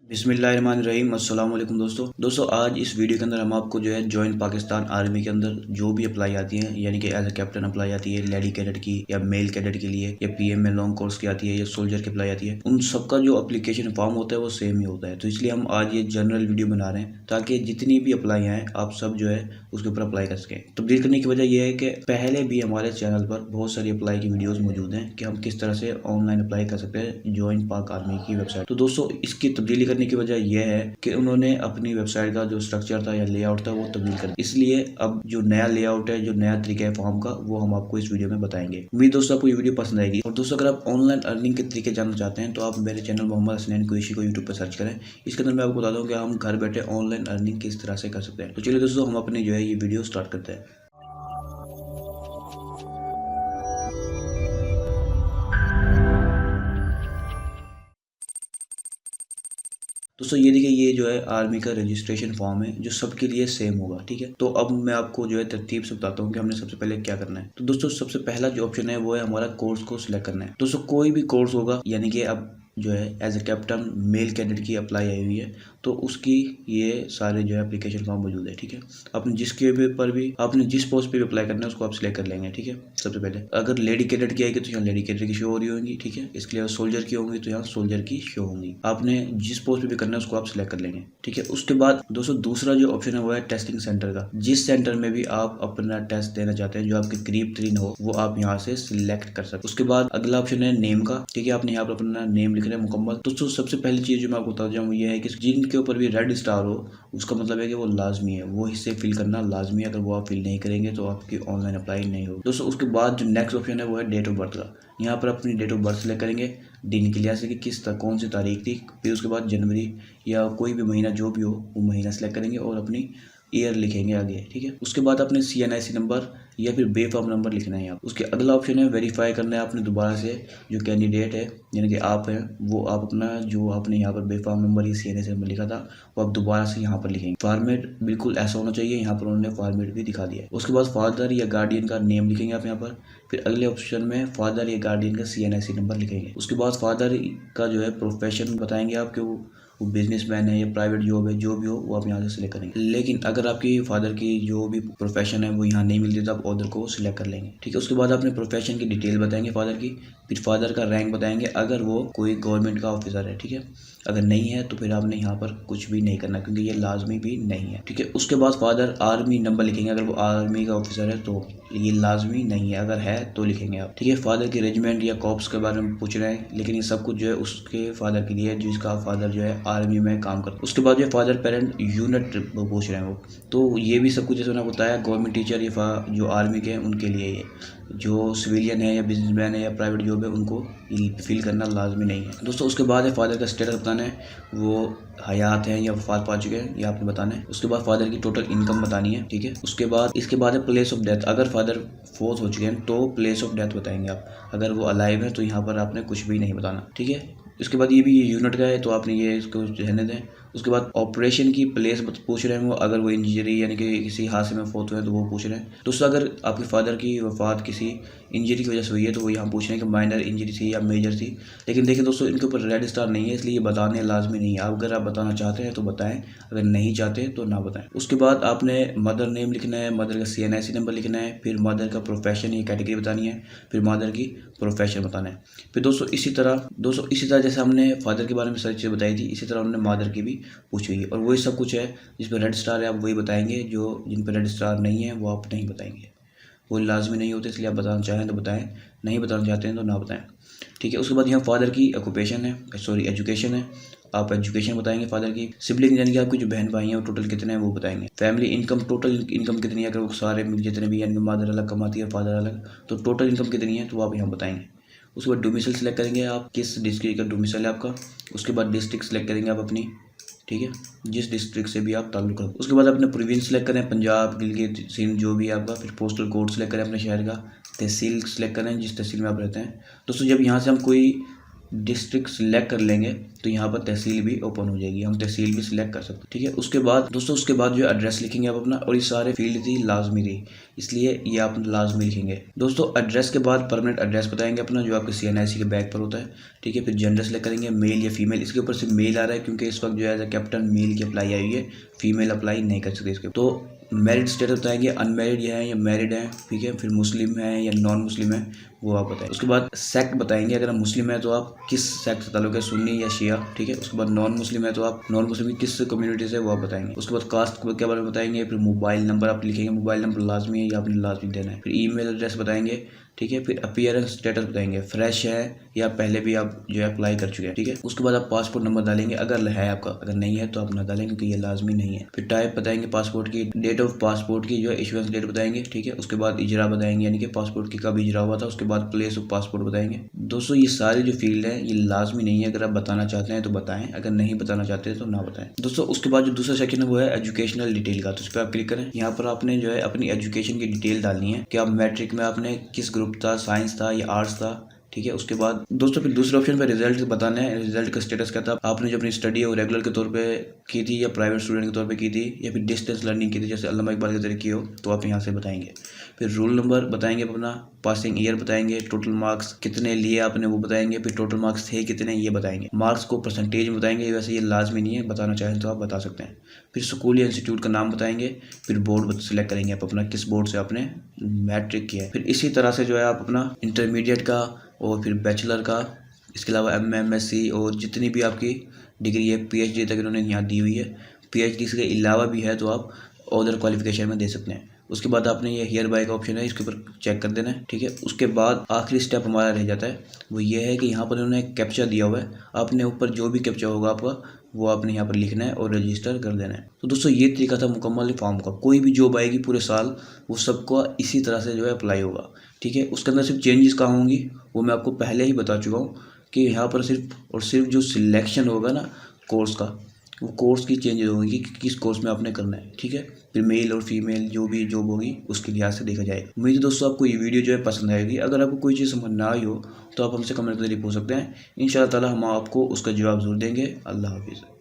बिस्मिल्लाहिर्रहमानिर्रहीम अस्सलाम वालेकुम दोस्तों आज इस वीडियो के अंदर हम आपको जो है जॉइन पाकिस्तान आर्मी के अंदर जो भी अप्लाई आती है यानी कि एज ए कैप्टन अप्लाई आती है, लेडी कैडेट की या मेल कैडेट के लिए या पीएम में लॉन्ग कोर्स की आती है या सोल्जर की अप्लाई आती है, उन सबका जो अप्लीकेशन फॉर्म होता है वो सेम ही होता है। तो इसलिए हम आज ये जनरल वीडियो बना रहे हैं ताकि जितनी भी अप्लाई आए आप सब जो है उसके ऊपर अप्लाई कर सकें। तब्दील करने की वजह यह है कि पहले भी हमारे चैनल पर बहुत सारी अप्लाई की वीडियोस मौजूद हैं कि हम किस तरह से ऑनलाइन अप्लाई कर सकते हैं जॉइन पाक आर्मी की वेबसाइट। तो दोस्तों इसकी तब्दीली करने की वजह यह है कि उन्होंने अपनी वेबसाइट का जो स्ट्रक्चर था या लेआउट था वो तब्दील कर, इसलिए अब जो नया लेआउट है, जो नया तरीका है फॉर्म का, वो हम आपको इस वीडियो में बताएंगे। उम्मीद दोस्तों आपको ये वीडियो पसंद आएगी। और दोस्तों अगर आप ऑनलाइन अर्निंग के तरीके जानना चाहते हैं तो आप मेरे चैनल मोहम्मद हसनैन कुरैशी को यूट्यूब पर सर्च करें। इसके अंदर मैं आपको बता दूं कि हम घर बैठे ऑनलाइन अर्निंग किस तरह से कर सकते हैं। तो चलिए दोस्तों हम अपनी जो है ये वीडियो स्टार्ट करते हैं। दोस्तों ये देखिए, ये जो है आर्मी का रजिस्ट्रेशन फॉर्म है जो सबके लिए सेम होगा, ठीक है। तो अब मैं आपको जो है तरतीब से बताता हूँ कि हमने सबसे पहले क्या करना है। तो दोस्तों सबसे पहला जो ऑप्शन है वो है हमारा कोर्स को सिलेक्ट करना है। दोस्तों कोई भी कोर्स होगा, यानी कि अब जो है as a captain male cadet की अप्लाई आई हुई है तो उसकी ये सारे जो है एप्लीकेशन फॉर्म मौजूद है, ठीक है। आपने जिसके पर भी आपने जिस पोस्ट पे भी अप्लाई करना है उसको आप सिलेक्ट कर लेंगे, ठीक है। सबसे पहले अगर लेडी कैडेट की आएगी तो यहाँ लेडी कैडेट की शो हो रही होंगी, ठीक है। इसके लिए सोल्जर की होंगी तो यहाँ सोल्जर की शो होंगी। आपने जिस पोस्ट पे भी करना है उसको आप सिलेक्ट कर लेंगे, ठीक है। उसके बाद दोस्तों दूसरा जो ऑप्शन है वो है टेस्टिंग सेंटर का। जिस सेंटर में भी आप अपना टेस्ट देना चाहते हैं जो आपके करीब तरीन हो वो आप यहाँ से सिलेक्ट कर सकते। उसके बाद अगला ऑप्शन है नेम का, ठीक है। आपने यहाँ पर अपना नेम लिखना है मुकम्मल। दोस्तों सबसे पहली चीज जो मैं आपको बता जाऊँ ये है कि जिनके ऊपर भी रेड स्टार हो उसका मतलब है कि वो लाजमी है, वो हिस्से फिल करना लाजमी है। अगर वो आप फिल नहीं करेंगे तो आपकी ऑनलाइन अप्लाई नहीं होगी। दोस्तों उसके बाद जो नेक्स्ट ऑप्शन है वो है डेट ऑफ बर्थ का। यहाँ पर अपनी डेट ऑफ बर्थ सेलेक्ट करेंगे, दिन के लिहाज से कि किस कौन सी तारीख थी। फिर उसके बाद जनवरी या कोई भी महीना जो भी हो वो महीना सेलेक्ट करेंगे और अपनी ईयर लिखेंगे आगे, ठीक है। उसके बाद अपने CNIC नंबर या फिर बेफाम नंबर लिखना है यहाँ। उसके अगला ऑप्शन है वेरीफाई करना है आपने दोबारा से जो कैंडिडेट है यानी कि आप हैं वो आप अपना जो आपने यहाँ पर बेफाम नंबर या CNIC नंबर लिखा था वो आप दोबारा से यहाँ पर लिखेंगे। फॉर्मेट बिल्कुल ऐसा होना चाहिए, यहाँ पर उन्होंने फॉर्मेट भी दिखा दिया है। उसके बाद फादर या गार्डियन का नेम लिखेंगे आप यहाँ पर। फिर अगले ऑप्शन में फादर या गार्डियन का CNIC नंबर लिखेंगे। उसके बाद फादर का जो है प्रोफेशन बताएंगे आप कि वो बिजनेसमैन है या प्राइवेट जॉब है, जो भी हो वो आप यहाँ से सिलेक्ट करेंगे। लेकिन अगर आपकी फादर की जो भी प्रोफेशन है वो यहाँ नहीं मिलती तो आप अदर को सिलेक्ट कर लेंगे, ठीक है। उसके बाद अपने प्रोफेशन की डिटेल बताएंगे फादर की। फिर फादर का रैंक बताएंगे अगर वो कोई गवर्नमेंट का ऑफिसर है, ठीक है। अगर नहीं है तो फिर आपने यहाँ पर कुछ भी नहीं करना क्योंकि ये लाजमी भी नहीं है, ठीक है। उसके बाद फादर आर्मी नंबर लिखेंगे। अगर वो आर्मी का ऑफिसर है तो ये लाजमी नहीं है, अगर है तो लिखेंगे आप, ठीक है। फादर की रेजिमेंट या कॉप्स के बारे में पूछ रहे हैं, लेकिन ये सब कुछ जो है उसके फादर के लिए जिसका फादर जो है आर्मी में काम करता है। उसके बाद जो फादर पेरेंट यूनिट पूछ रहे हैं वो, तो ये भी सब कुछ जैसे मैंने बताया गवर्नमेंट टीचर या जो आर्मी के हैं उनके लिए, ये जो सिविलियन है या बिजनेसमैन है या प्राइवेट जॉब है उनको फिल करना लाजमी नहीं है। दोस्तों उसके बाद है फादर का स्टेटस बताना है, वो हयात हैं या वफात पा चुके हैं ये आपने बताना है। उसके बाद फादर की टोटल इनकम बतानी है, ठीक है। उसके बाद इसके बाद है प्लेस ऑफ डेथ। अगर फादर फोर्थ हो चुके हैं तो प्लेस ऑफ डेथ बताएंगे आप। अगर वो अलाइव है तो यहाँ पर आपने कुछ भी नहीं बताना, ठीक है। उसके बाद ये भी यूनिट का है तो आपने ये इसको रहने दें। उसके बाद ऑपरेशन की प्लेस पूछ रहे हैं वो, अगर वो इंजरी यानी कि किसी हादसे में फोत हुए हैं तो वो पूछ रहे हैं। दोस्तों अगर आपके फादर की वफात किसी इंजरी की वजह से हुई है तो वो यहाँ पूछ रहे हैं कि माइनर इंजरी थी या मेजर थी। लेकिन देखिए दोस्तों इनके ऊपर रेड स्टार नहीं है इसलिए ये बताने लाजमी नहीं है। अगर आप बताना चाहते हैं तो बताएं, अगर नहीं चाहते तो ना बताएं। उसके बाद आपने मदर नेम लिखना है, मदर का CNIC नंबर लिखना है, फिर मदर का प्रोफेशन या कैटेगरी बतानी है, फिर मदर की प्रोफेशन बताना है। फिर दोस्तों इसी तरह जैसे हमने फादर के बारे में सारी चीज़ें बताई थी इसी तरह उन्होंने मदर की भी पूछी हुई है। और वही सब कुछ है जिस पर रेड स्टार है आप वही बताएंगे, जो जिन पर रेड स्टार नहीं है वो आप नहीं बताएंगे। वो लाजमी नहीं होते इसलिए आप बताना चाहें तो बताएं, नहीं बताना चाहते हैं तो ना बताएं, ठीक है। उसके बाद यहाँ फादर की ऑक्यूपेशन है, सॉरी एजुकेशन है, आप एजुकेशन बताएंगे फादर की। सिबलिंग यानी कि आपकी जो बहन भाई हैं वो टोटल कितने हैं वो बताएंगे। फैमिली इनकम, टोटल इनकम कितनी है, अगर वो सारे जितने भी यानी कि मदर अलग कमाती है फादर अलग तो टोटल इनकम कितनी है तो आप यहाँ बताएंगे। उसके बाद डोमिसाइल सेलेक्ट करेंगे आप, किस डिस्ट्रिक्ट का डोमिसाइल है आपका। उसके बाद डिस्ट्रिक्ट सेलेक्ट करेंगे आप अपनी, ठीक है, जिस डिस्ट्रिक्ट से भी आप ताल्लुक रखो। उसके बाद अपने प्रोविंस सेलेक्ट करें, पंजाब, गिलगित, सिंध जो भी है आपका। फिर पोस्टल कोड सेलेक्ट करें अपने शहर का। तहसील सेलेक्ट करें जिस तहसील में आप रहते हैं। दोस्तों जब यहाँ से हम कोई डिस्ट्रिक्ट सेलेक्ट कर लेंगे तो तो यहाँ पर तहसील भी ओपन हो जाएगी, हम तहसील भी सिलेक्ट कर सकते हैं। ठीक है, उसके बाद दोस्तों उसके बाद जो एड्रेस लिखेंगे आप अपना, और ये सारे फील्ड थी लाजमी थी, इसलिए ये आप लाजमी लिखेंगे। दोस्तों एड्रेस के बाद परमानेंट एड्रेस बताएंगे अपना, जो आपके CNIC के बैग पर होता है। ठीक है, फिर जेंडर सेलेक्ट करेंगे, मेल या फीमेल। इसके ऊपर सिर्फ मेल आ रहा है क्योंकि इस वक्त जो है एज अ कैप्टन मेल की अप्लाई आई है, फीमेल अप्लाई नहीं कर सकते इसके। तो मैरिड स्टेटस बताएंगे, अनमैरिड है या मैरिड है। ठीक है, फिर मुस्लिम है या नॉन मुस्लिम है वो आप बताएं। उसके बाद सेक्ट बताएंगे, अगर आप मुस्लिम है तो आप किस सेक्ट से ताल्लुक है, सुन्नी या शिया। ठीक है, उसके बाद नॉन मुस्लिम है तो आप नॉन मुस्लिम की किस कम्युनिटी से वो आप बताएंगे। उसके बाद कास्ट के बारे में बताएंगे, फिर मोबाइल नंबर आप लिखेंगे, मोबाइल नंबर लाजमी है या आपने लाजमी देना है। फिर ईमेल एड्रेस बताएंगे। ठीक है, फिर अपीयरेंस स्टेटस बताएंगे, फ्रेश है या पहले भी आप जो है अप्लाई कर चुके हैं। ठीक है, उसके बाद आप पासपोर्ट नंबर डालेंगे अगर है आपका, अगर नहीं है तो आप ना डालेंगे क्योंकि ये लाजमी नहीं है। फिर टाइप बताएंगे पासपोर्ट की, डेट ऑफ पासपोर्ट की जो है इशुएंस डेट बताएंगे। ठीक है, उसके बाद इजरा बताएंगे, यानी कि पासपोर्ट की कब इजरा हुआ था। उसके बाद प्लेस ऑफ पासपोर्ट बताएंगे। दोस्तों ये सारी जो फील्ड है ये लाजमी नहीं है, अगर आप बताना चाहते हैं तो बताएं, अगर नहीं बताना चाहते तो ना बताएं। दोस्तों उसके बाद जो दूसरा सेक्शन है वो है एजुकेशनल डिटेल का, तो उस पर आप क्लिक करें। यहाँ पर आपने जो है अपनी एजुकेशन की डिटेल डालनी है कि आप मैट्रिक में आपने किस ग्रुप था, साइंस था या आर्ट्स था। ठीक है, उसके बाद दोस्तों फिर दूसरे ऑप्शन पे रिजल्ट बताना है, रिजल्ट का स्टेटस क्या था, आपने जो अपनी स्टडी है वो रेगुलर के तौर पे की थी या प्राइवेट स्टूडेंट के तौर पे की थी या फिर डिस्टेंस लर्निंग की थी, जैसे अल्लामा इकबाल के जरिए की हो, तो आप यहाँ से बताएंगे। फिर रोल नंबर बताएंगे अपना, पासिंग ईयर बताएंगे, टोटल मार्क्स कितने लिए आपने वो बताएंगे, फिर टोटल मार्क्स थे कितने ये बताएंगे, मार्क्स को परसेंटेज में बताएंगे। वैसे ये लाजमी नहीं है, बताना चाहें तो आप बता सकते हैं। फिर स्कूल या इंस्टीट्यूट का नाम बताएंगे, फिर बोर्ड सेलेक्ट करेंगे आप अपना, किस बोर्ड से आपने मैट्रिक किया है। फिर इसी तरह से जो है आप अपना इंटरमीडिएट का और फिर बैचलर का, इसके अलावा MSc और जितनी भी आपकी डिग्री है, PhD तक इन्होंने यहाँ दी हुई है। PhD के अलावा भी है तो आप अदर क्वालिफिकेशन में दे सकते हैं। उसके बाद आपने ये हियर बाय का ऑप्शन है, इसके ऊपर चेक कर देना है। ठीक है, उसके बाद आखिरी स्टेप हमारा रह जाता है, वो ये है कि यहाँ पर उन्होंने एक कैप्चा दिया हुआ है, आपने ऊपर जो भी कैप्चा होगा आपका वो आपने यहाँ पर लिखना है और रजिस्टर कर देना है। तो दोस्तों ये तरीका था मुकम्मल फॉर्म का, कोई भी जॉब आएगी पूरे साल वो सबको इसी तरह से जो है अप्लाई होगा। ठीक है, उसके अंदर सिर्फ चेंजेस कहाँ होंगी वो मैं आपको पहले ही बता चुका हूँ कि यहाँ पर सिर्फ और सिर्फ जो सिलेक्शन होगा ना कोर्स का, वो कोर्स की चेंजेस होगी कि किस कोर्स में आपने करना है। ठीक है, फिर मेल और फीमेल जो भी जॉब होगी उसके लिहाज से देखा जाएगा। उम्मीद है दोस्तों आपको ये वीडियो जो है पसंद आएगी। अगर आपको कोई चीज़ समझ ना आई हो तो आप हमसे कमेंट के जरिए पूछ सकते हैं, इंशाअल्लाह ताला हम आपको उसका जवाब ज़रूर देंगे। अल्लाह हाफिज़।